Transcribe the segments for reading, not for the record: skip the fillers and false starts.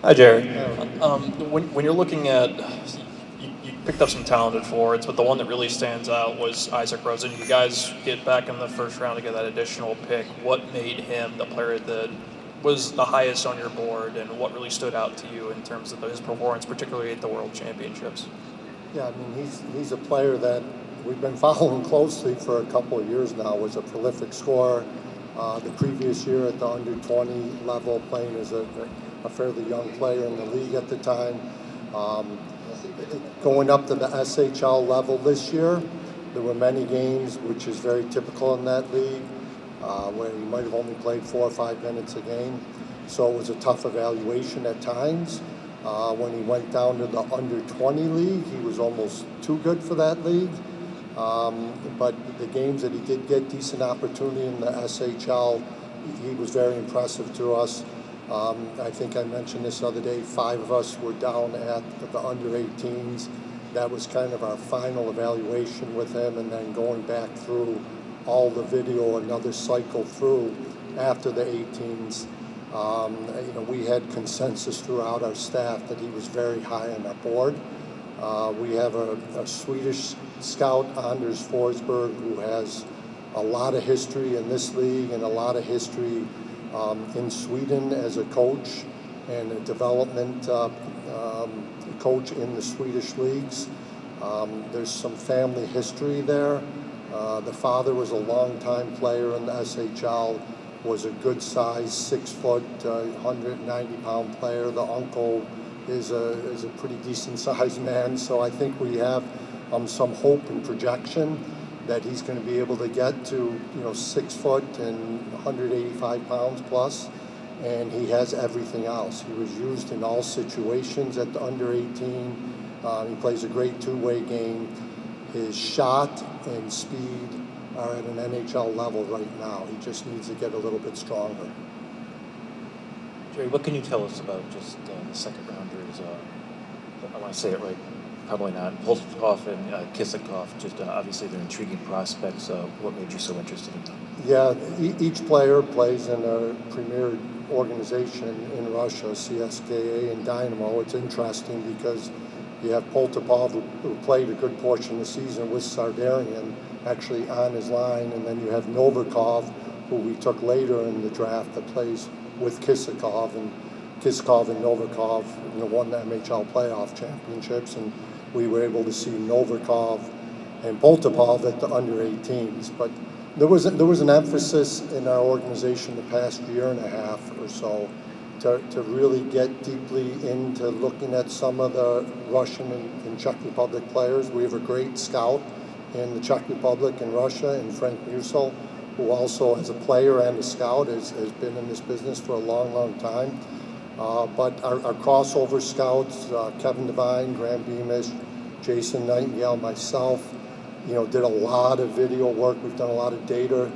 Hi, Jerry. When you're looking at, you picked up some talented forwards, but the one that really stands out was Isaac Rosen. You guys get back in the first round to get that additional pick. What made him the player that was the highest on your board, and what really stood out to you in terms of his performance, particularly at the World Championships? Yeah, I mean, he's a player that we've been following closely for a couple of years now. Was a prolific scorer. The previous year at the under 20 level, playing as a fairly young player in the league at the time. Um, Going up to the SHL level this year, there were many games, which is very typical in that league, where he might have only played 4 or 5 minutes a game. So it was a tough evaluation at times. When he went down to the under 20 league, he was almost too good for that league. But the games that he did get decent opportunity in the SHL, he was very impressive to us. I think I mentioned this the other day, 5 of us were down at the under 18s. That was kind of our final evaluation with him, and then going back through all the video, another cycle through after the 18s. We had consensus throughout our staff that he was very high on our board. We have a Swedish scout, Anders Forsberg, who has a lot of history in this league and a lot of history in Sweden as a coach and a development coach in the Swedish leagues. There's some family history there. The father was a longtime player in the SHL, was a good size, 6 foot, 190-pound player. The uncle is a pretty decent sized man, so I think we have some hope and projection that he's going to be able to get to 6 foot and 185 pounds plus, and he has everything else. He was used in all situations at the under 18. He plays a great two-way game. His shot and speed are at an NHL level right now. He just needs to get a little bit stronger. Jerry, what can you tell us about just the second rounders? I want to say it right, probably not. Poltov and Kisakov, just obviously they're intriguing prospects. What made you so interested in them? Yeah, each player plays in a premier organization in Russia, CSKA and Dynamo. It's interesting because you have Poltopov, who played a good portion of the season with Sardarian, actually on his line, and then you have Novikov, who we took later in the draft, that plays with Kisakov, and Kisakov and Novikov won the NHL playoff championships, and we were able to see Novikov and Poltopov at the under 18s. But there was an emphasis in our organization the past year and a half or so to really get deeply into looking at some of the Russian and Czech Republic players. We have a great scout in the Czech Republic and Russia, and Frank Musel, who also as a player and a scout has been in this business for a long, long time. But our crossover scouts, Kevin Devine, Graham Beamish, Jason Nightingale, myself, did a lot of video work. We've done a lot of data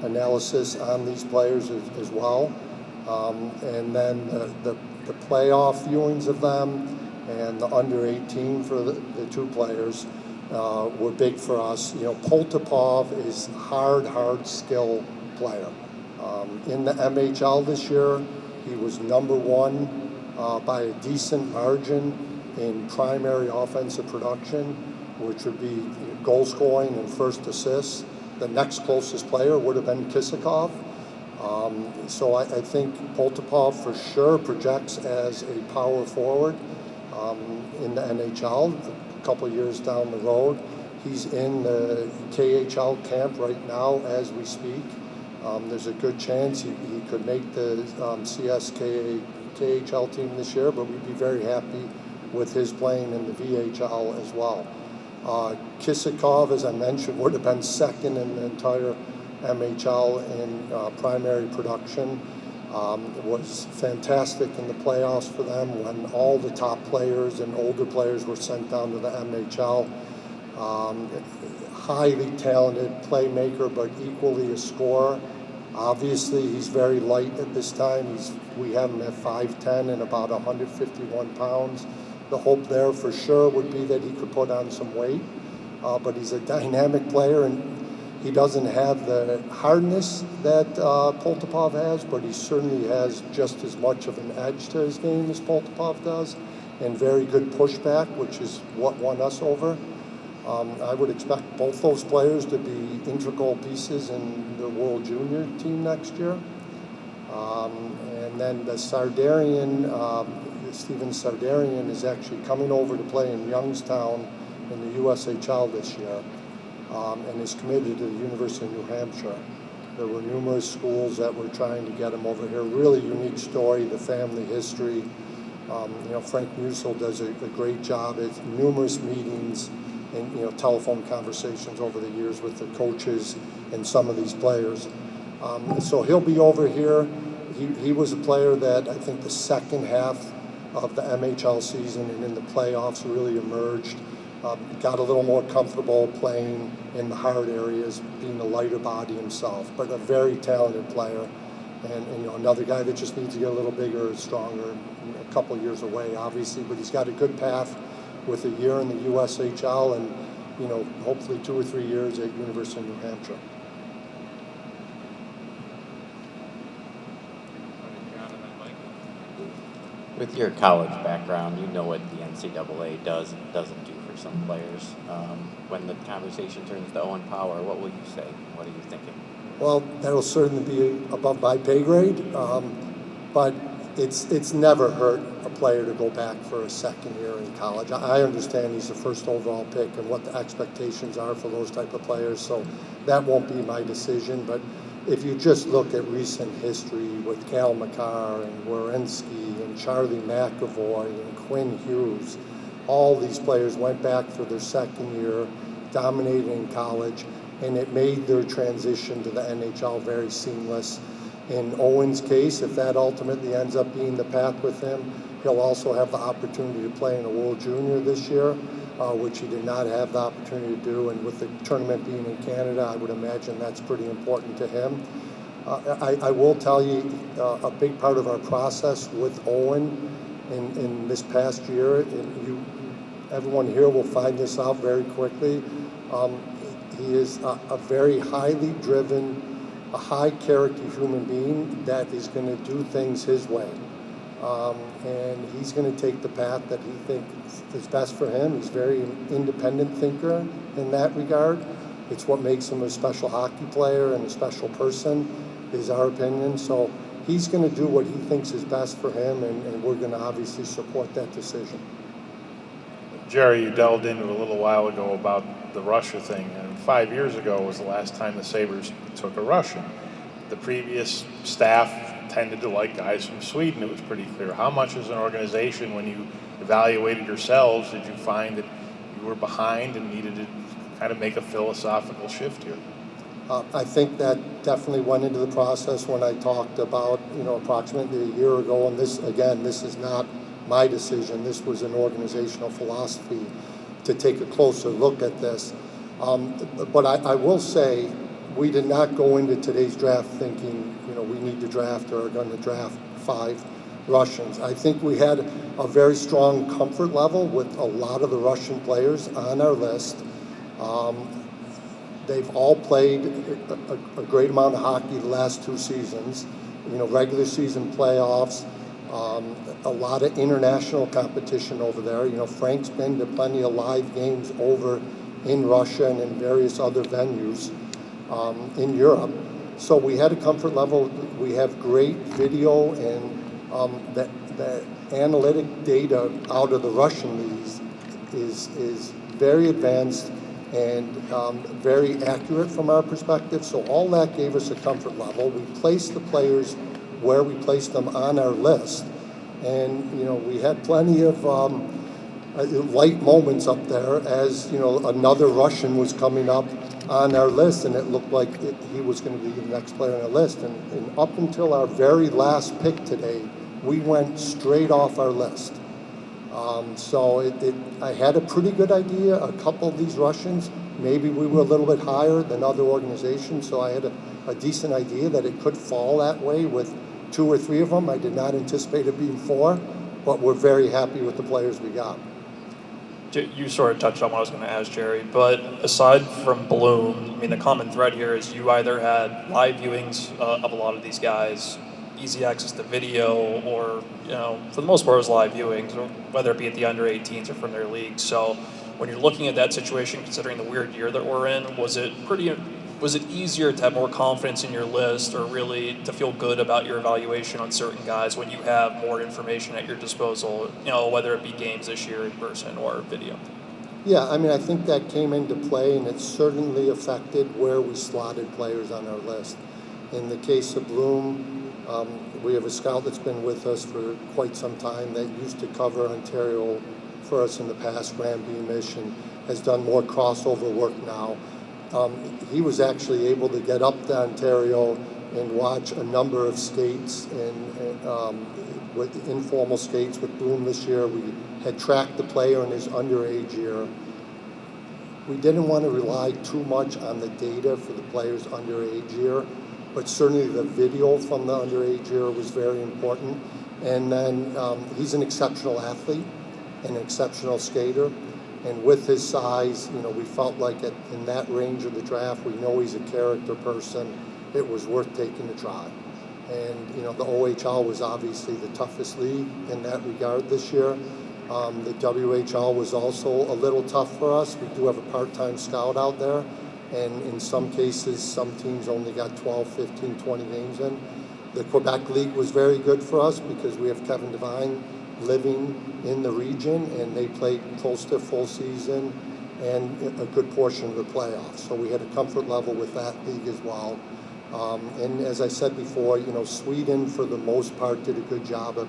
analysis on these players as well. And then the playoff viewings of them and the under 18 for the 2 players were big for us. Poltopov is hard skill player. In the MHL this year, he was number 1 by a decent margin in primary offensive production, which would be goal scoring and first assists. The next closest player would have been Kisakov. So I think Poltopov for sure projects as a power forward in the NHL a couple years down the road. He's in the KHL camp right now as we speak. There's a good chance he could make the CSKA KHL team this year, but we'd be very happy with his playing in the VHL as well. Kisakov, as I mentioned, would have been second in the entire MHL in primary production. Was fantastic in the playoffs for them when all the top players and older players were sent down to the MHL. Highly talented playmaker, but equally a scorer. Obviously, he's very light at this time. We have him at 5'10" and about 151 pounds. The hope there for sure would be that he could put on some weight, but he's a dynamic player, and He doesn't have the hardness that Poltapov has, but he certainly has just as much of an edge to his game as Poltapov does, and very good pushback, which is what won us over. I would expect both those players to be integral pieces in the World Junior team next year. And then the Sardarian, Steven Sardarian, is actually coming over to play in Youngstown in the USHL this year. And is committed to the University of New Hampshire. There were numerous schools that were trying to get him over here. Really unique story, the family history. Frank Musil does a great job at numerous meetings and telephone conversations over the years with the coaches and some of these players. So he'll be over here. He was a player that I think the second half of the MHL season and in the playoffs really emerged. Got a little more comfortable playing in the hard areas, being a lighter body himself, but a very talented player, and another guy that just needs to get a little bigger and stronger. A couple of years away, obviously, but he's got a good path with a year in the USHL and hopefully 2 or 3 years at University of New Hampshire. With your college background, you know what the NCAA does and doesn't do for some players. When the conversation turns to Owen Power, what will you say? What are you thinking? Well, that'll certainly be above my pay grade, but it's never hurt a player to go back for a second year in college. I understand he's the first overall pick and what the expectations are for those type of players, so that won't be my decision. But if you just look at recent history with Cal McCarr and Werenski and Charlie McAvoy and Quinn Hughes, all these players went back for their second year, dominated in college, and it made their transition to the NHL very seamless. In Owen's case, if that ultimately ends up being the path with him, he'll also have the opportunity to play in a World Junior this year, which he did not have the opportunity to do. And with the tournament being in Canada, I would imagine that's pretty important to him. I will tell you, a big part of our process with Owen in this past year, and everyone here will find this out very quickly, he is a very highly driven, a high character human being that is going to do things his way. And he's going to take the path that he thinks is best for him. He's a very independent thinker in that regard. It's what makes him a special hockey player and a special person, is our opinion. So he's going to do what he thinks is best for him, and we're going to obviously support that decision. Jerry, you delved into a little while ago about the Russia thing, and 5 years ago was the last time the Sabres took a Russian. The previous staff tended to like guys from Sweden. It was pretty clear. How much as an organization, when you evaluated yourselves, did you find that you were behind and needed to kind of make a philosophical shift here? I think that definitely went into the process when I talked about, approximately a year ago, and this is not my decision. This was an organizational philosophy to take a closer look at this. But I will say, we did not go into today's draft thinking, we need to draft or are going to draft 5 Russians. I think we had a very strong comfort level with a lot of the Russian players on our list. They've all played a great amount of hockey the last 2 seasons, regular season playoffs, a lot of international competition over there. Frank's been to plenty of live games over in Russia and in various other venues in Europe. So we had a comfort level. We have great video, and the analytic data out of the Russian leagues is very advanced and very accurate from our perspective. So all that gave us a comfort level. We placed the players where we placed them on our list. And, we had plenty of light moments up there as, another Russian was coming up on our list, and it looked like he was going to be the next player on our list. And up until our very last pick today, we went straight off our list. So I had a pretty good idea. A couple of these Russians, maybe we were a little bit higher than other organizations, so I had a decent idea that it could fall that way with 2 or 3 of them. I did not anticipate it being 4, but we're very happy with the players we got. You sort of touched on what I was going to ask, Jerry, but aside from Bloom, I mean, the common thread here is you either had live viewings of a lot of these guys, easy access to video, or, for the most part, it was live viewings, or whether it be at the under 18s or from their leagues. So when you're looking at that situation, considering the weird year that we're in, was it easier to have more confidence in your list, or really to feel good about your evaluation on certain guys when you have more information at your disposal, whether it be games this year in person or video? Yeah, I mean, I think that came into play, and it certainly affected where we slotted players on our list. In the case of Bloom, we have a scout that's been with us for quite some time that used to cover Ontario for us in the past, Graham Beamish, and has done more crossover work now. He was actually able to get up to Ontario and watch a number of skates with informal skates with Bloom this year. We had tracked the player in his underage year. We didn't want to rely too much on the data for the player's underage year, but certainly the video from the underage year was very important. And then he's an exceptional athlete, an exceptional skater. And with his size, we felt like in that range of the draft, we know he's a character person. It was worth taking a try. And, the OHL was obviously the toughest league in that regard this year. The WHL was also a little tough for us. We do have a part-time scout out there. And in some cases, some teams only got 12, 15, 20 games in. The Quebec League was very good for us because we have Kevin Devine living in the region, and they played close to full season and a good portion of the playoffs. So we had a comfort level with that league as well. And as I said before, Sweden for the most part did a good job of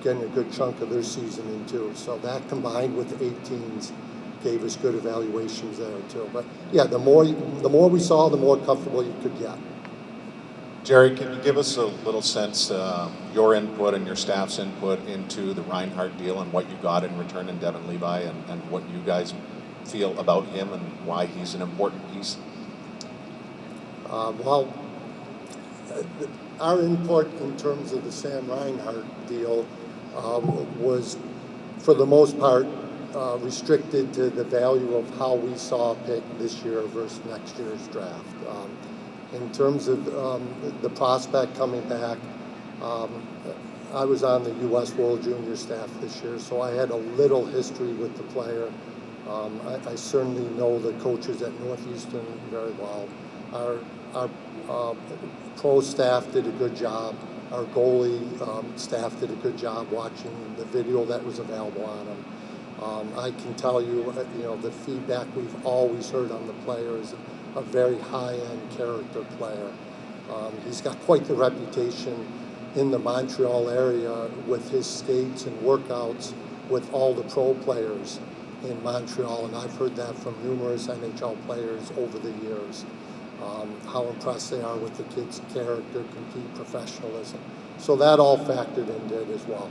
getting a good chunk of their season in too. So that combined with the 18s gave us good evaluations there too. But yeah, the more we saw, the more comfortable you could get. Jerry, can you give us a little sense, your input and your staff's input into the Reinhardt deal and what you got in return in Devin Levi, and what you guys feel about him and why he's an important piece? Our input in terms of the Sam Reinhardt deal was, for the most part, restricted to the value of how we saw a pick this year versus next year's draft. In terms of the prospect coming back, I was on the U.S. World Junior staff this year, so I had a little history with the player. I certainly know the coaches at Northeastern very well. Our pro staff did a good job. Our goalie staff did a good job watching the video that was available on him. I can tell you, the feedback we've always heard on the player is a very high-end character player. He's got quite the reputation in the Montreal area with his skates and workouts with all the pro players in Montreal, and I've heard that from numerous NHL players over the years, how impressed they are with the kid's character, complete professionalism. So that all factored into it as well.